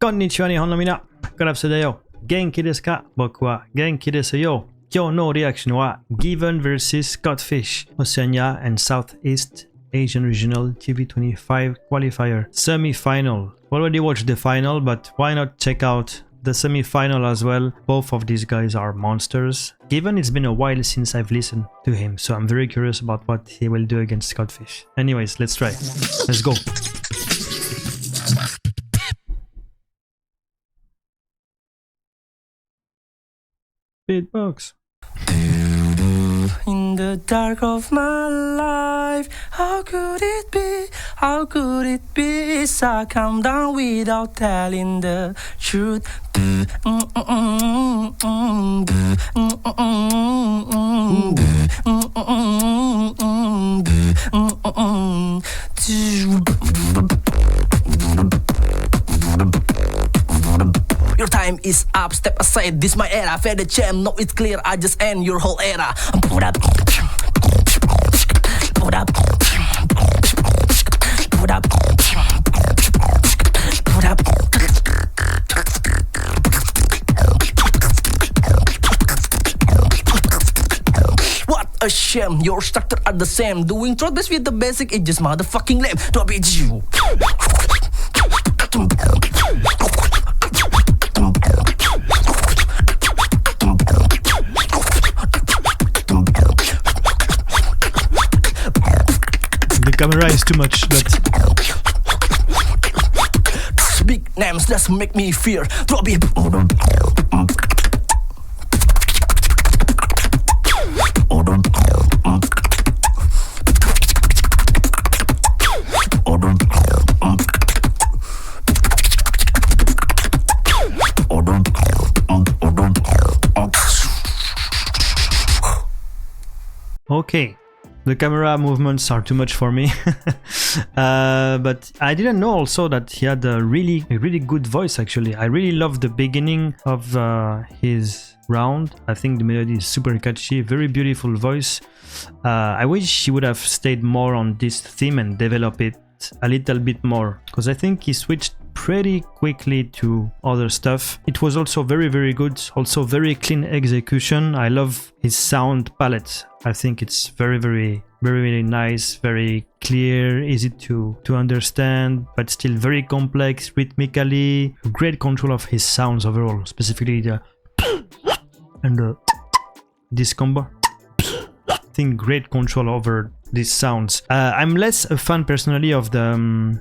こんにちは日本のみな、コラプスだよ。元気ですか？僕は元気ですよ。今日のリアクションは GIVEN vs CODFISH Oceania and Southeast Asian Regional GB25 Qualifier Semi-Final. Already watched the final, but why not check out the semi-final as well? Both of these guys are monsters. GIVEN, it's been a while since I've listened to him, so I'm very curious about what he will do against CODFISH. Anyways, let's try. Let's go. Beatbox. In the dark of my life, how could it be? How could it be? I come down without telling the truth. Your time is up, step aside, this my era. Fair the champ, no it's clear, I just end your whole era. Put up, put up, put up, put up. What a shame, your structure are the same. Doing throat best with the basic, it's just motherfucking lame. To be you. The camera is too much, but big names just make me fear. Robbie. okay. The camera movements are too much for me. But I didn't know also that he had a really good voice actually. I really love the beginning of his round. I think the melody is super catchy, very beautiful voice. I wish he would have stayed more on this theme and develop it a little bit more, because I think he switched pretty quickly to other stuff. It was also very good, also very clean execution. I love his sound palette. I think it's very nice, very clear, easy to understand, but still very complex rhythmically. Great control of his sounds overall, specifically the and the this combo. I think great control over these sounds. I'm less a fan personally of the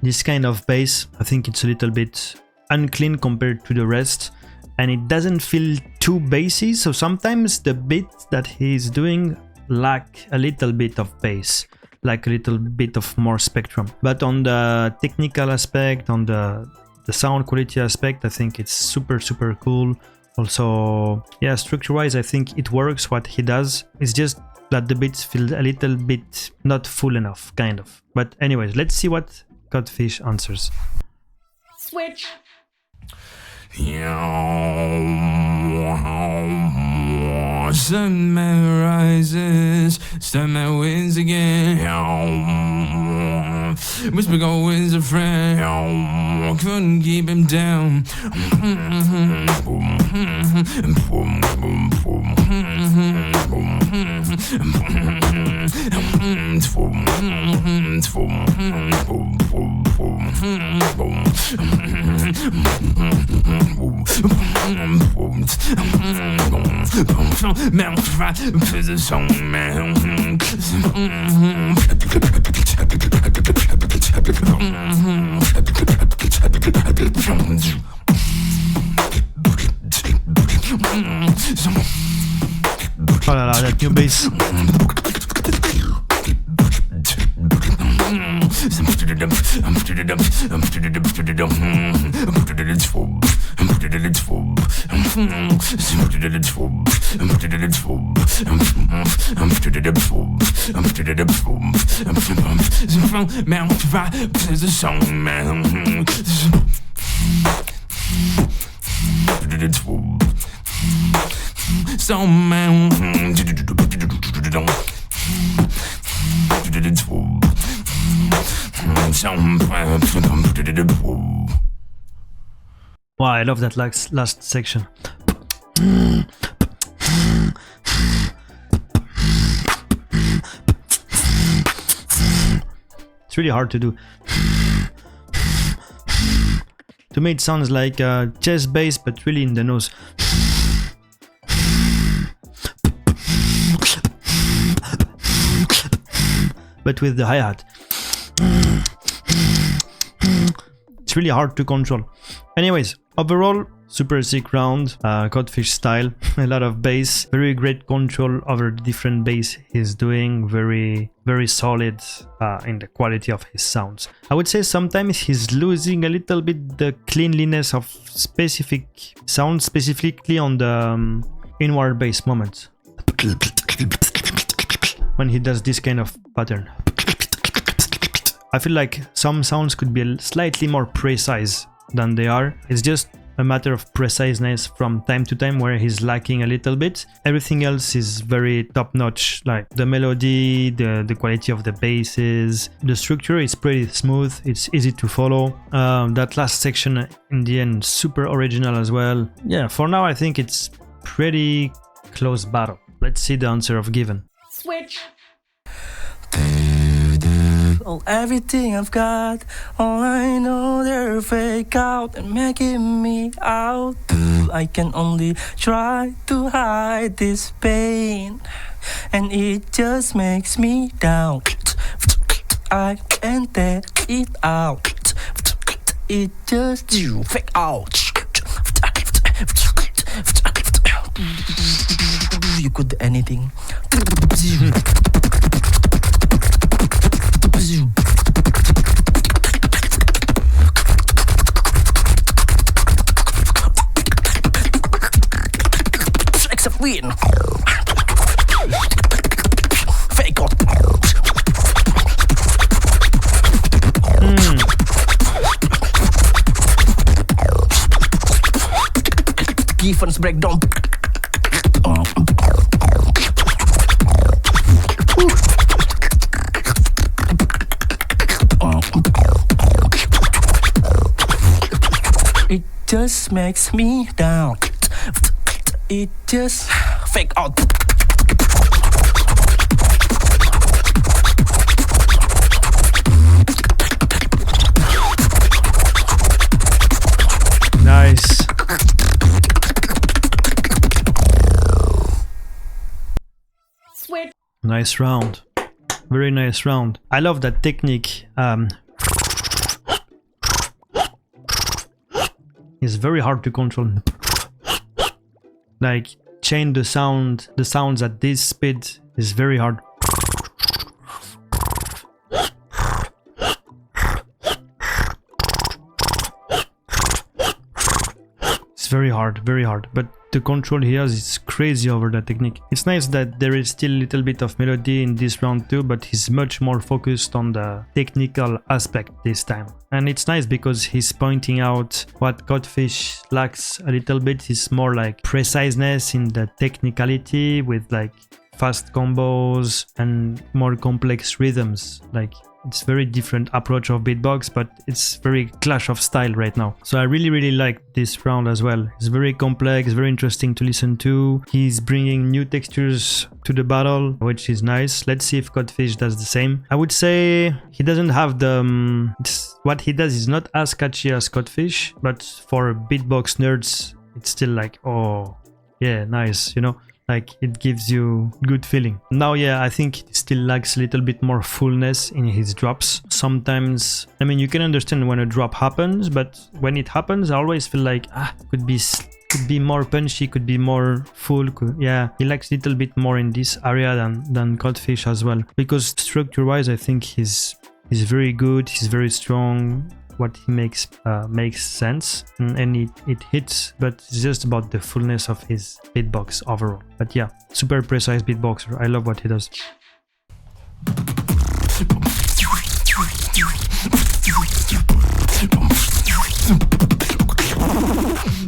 this kind of bass. I think it's a little bit unclean compared to the rest, and it doesn't feel too bassy, so sometimes the beats that he's doing lack a little bit of bass, like a little bit of more spectrum. But on the technical aspect, on the sound quality aspect, I think it's super cool. Also, yeah, structure-wise, I think it works what he does. It's just that the beats feel a little bit not full enough, kind of. But anyways, let's see what CODFISH answers. Switch. Sun rises, sun wins again. Whisper go wins a friend. Couldn't keep him down. Oh la la, that new bass. So man, Wow, I love that last section. It's really hard to do. To me it sounds like chest bass, but really in the nose. But with the hi-hat. It's really hard to control. Anyways, overall, super sick round, Codfish style, a lot of bass, very great control over the different bass he's doing, very solid in the quality of his sounds. I would say sometimes he's losing a little bit the cleanliness of specific sounds, specifically on the inward bass moments. When he does this kind of pattern. I feel like some sounds could be slightly more precise than they are. It's just a matter of preciseness from time to time where he's lacking a little bit. Everything else is very top-notch, like the melody, the quality of the basses, the structure is pretty smooth, it's easy to follow. That last section in the end, super original as well. Yeah, for now I think it's pretty close battle. Let's see the answer of GIVEN. Switch. All everything I've got, all I know they're fake out and making me out. I can only try to hide this pain, and it just makes me down. I can't take it out. It just fake out. You could do anything. Win. Fake out. GIVEN's breakdown. It just makes me down. It just fake out. Nice. Switch. Nice round. Very nice round. I love that technique. It's very hard to control. Like change the sounds at this speed is very hard. It's very hard, but the control he has is crazy over that technique. It's nice that there is still a little bit of melody in this round too, but he's much more focused on the technical aspect this time. And it's nice because he's pointing out what Codfish lacks a little bit is more like preciseness in the technicality with like fast combos and more complex rhythms. Like it's very different approach of beatbox, but it's very clash of style right now. So I really like this round as well. It's very complex, very interesting to listen to. He's bringing new textures to the battle, which is nice. Let's see if Codfish does the same. I would say he doesn't have the... what he does is not as catchy as Codfish, but for beatbox nerds, it's still like, oh, yeah, nice, you know? Like it gives you good feeling. Now, yeah, I think it still lacks a little bit more fullness in his drops. Sometimes, I mean, you can understand when a drop happens, but when it happens, I always feel like, could be more punchy, could be more full. Yeah, he lacks a little bit more in this area than Codfish as well. Because structure-wise, I think he's very good. He's very strong. What he makes sense, and it hits, but it's just about the fullness of his beatbox overall. But yeah, super precise beatboxer. I love what he does.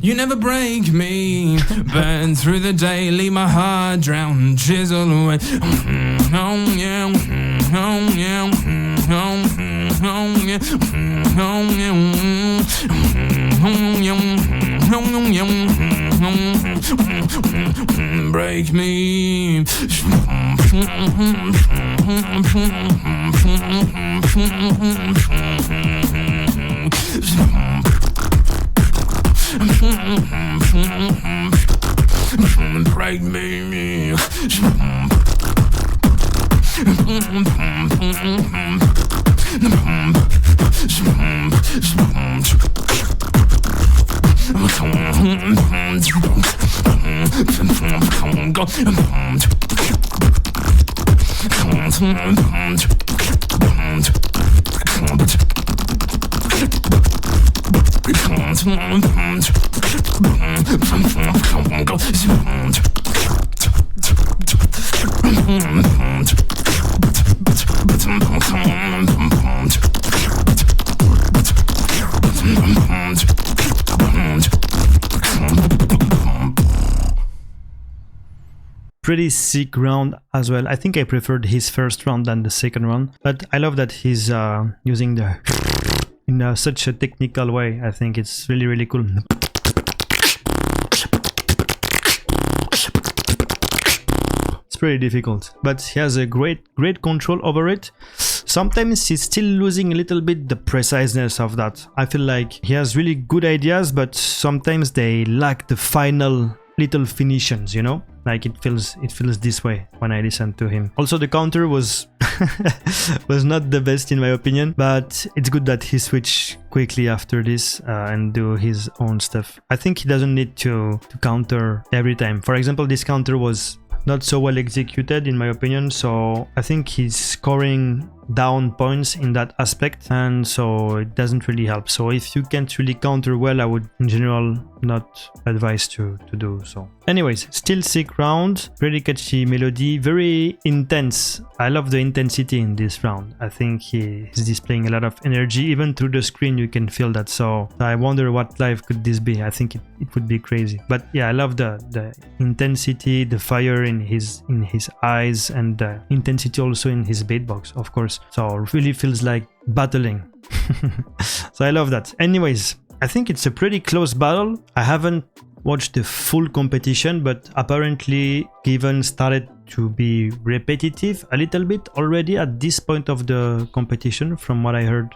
You never break me, burn through the day, leave my heart drown, chisel away. Oh yeah, oh yeah, oh Break me. Break me. Pretty sick round as well. I think I preferred his first round than the second round, but I love that he's using the in such a technical way. I think it's really cool. It's pretty difficult, but he has a great control over it. Sometimes he's still losing a little bit the preciseness of that. I feel like he has really good ideas, but sometimes they lack the final little finishes, you know? Like it feels this way when I listen to him. Also, the counter was was not the best in my opinion, but it's good that he switched quickly after this and do his own stuff. I think he doesn't need to counter every time. For example, this counter was not so well executed in my opinion, so I think he's scoring down points in that aspect, and so it doesn't really help. So if you can't really counter well, I would in general not advise to do so. Anyways, still sick round, pretty catchy melody, very intense. I love the intensity in this round. I think he's displaying a lot of energy, even through the screen you can feel that. So I wonder what live could this be. I think it would be crazy. But yeah, I love the intensity, the fire in his eyes, and the intensity also in his beatbox, of course. So it really feels like battling. So I love that. Anyways, I think it's a pretty close battle. I haven't watched the full competition, but apparently GIVEN started to be repetitive a little bit already at this point of the competition, from what I heard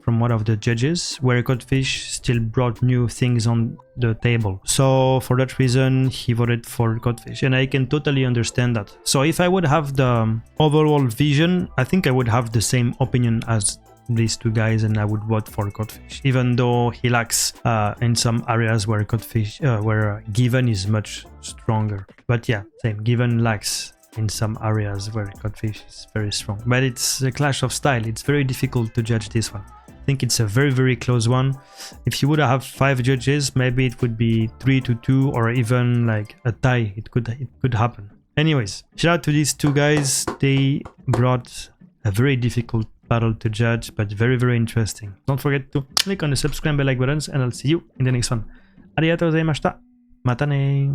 from one of the judges, where Codfish still brought new things on the table. So for that reason, he voted for Codfish, and I can totally understand that. So if I would have the overall vision, I think I would have the same opinion as these two guys, and I would vote for Codfish, even though he lacks in some areas where GIVEN is much stronger. But yeah, same, GIVEN lacks in some areas where Codfish is very strong. But it's a clash of style. It's very difficult to judge this one. I think it's a very close one. If you would have 5 judges, maybe it would be 3-2, or even like a tie. It could happen. Anyways, shout out to these two guys. They brought a very difficult battle to judge, but very interesting. Don't forget to click on the subscribe and like buttons, and I'll see you in the next one. ありがとうございました。またね。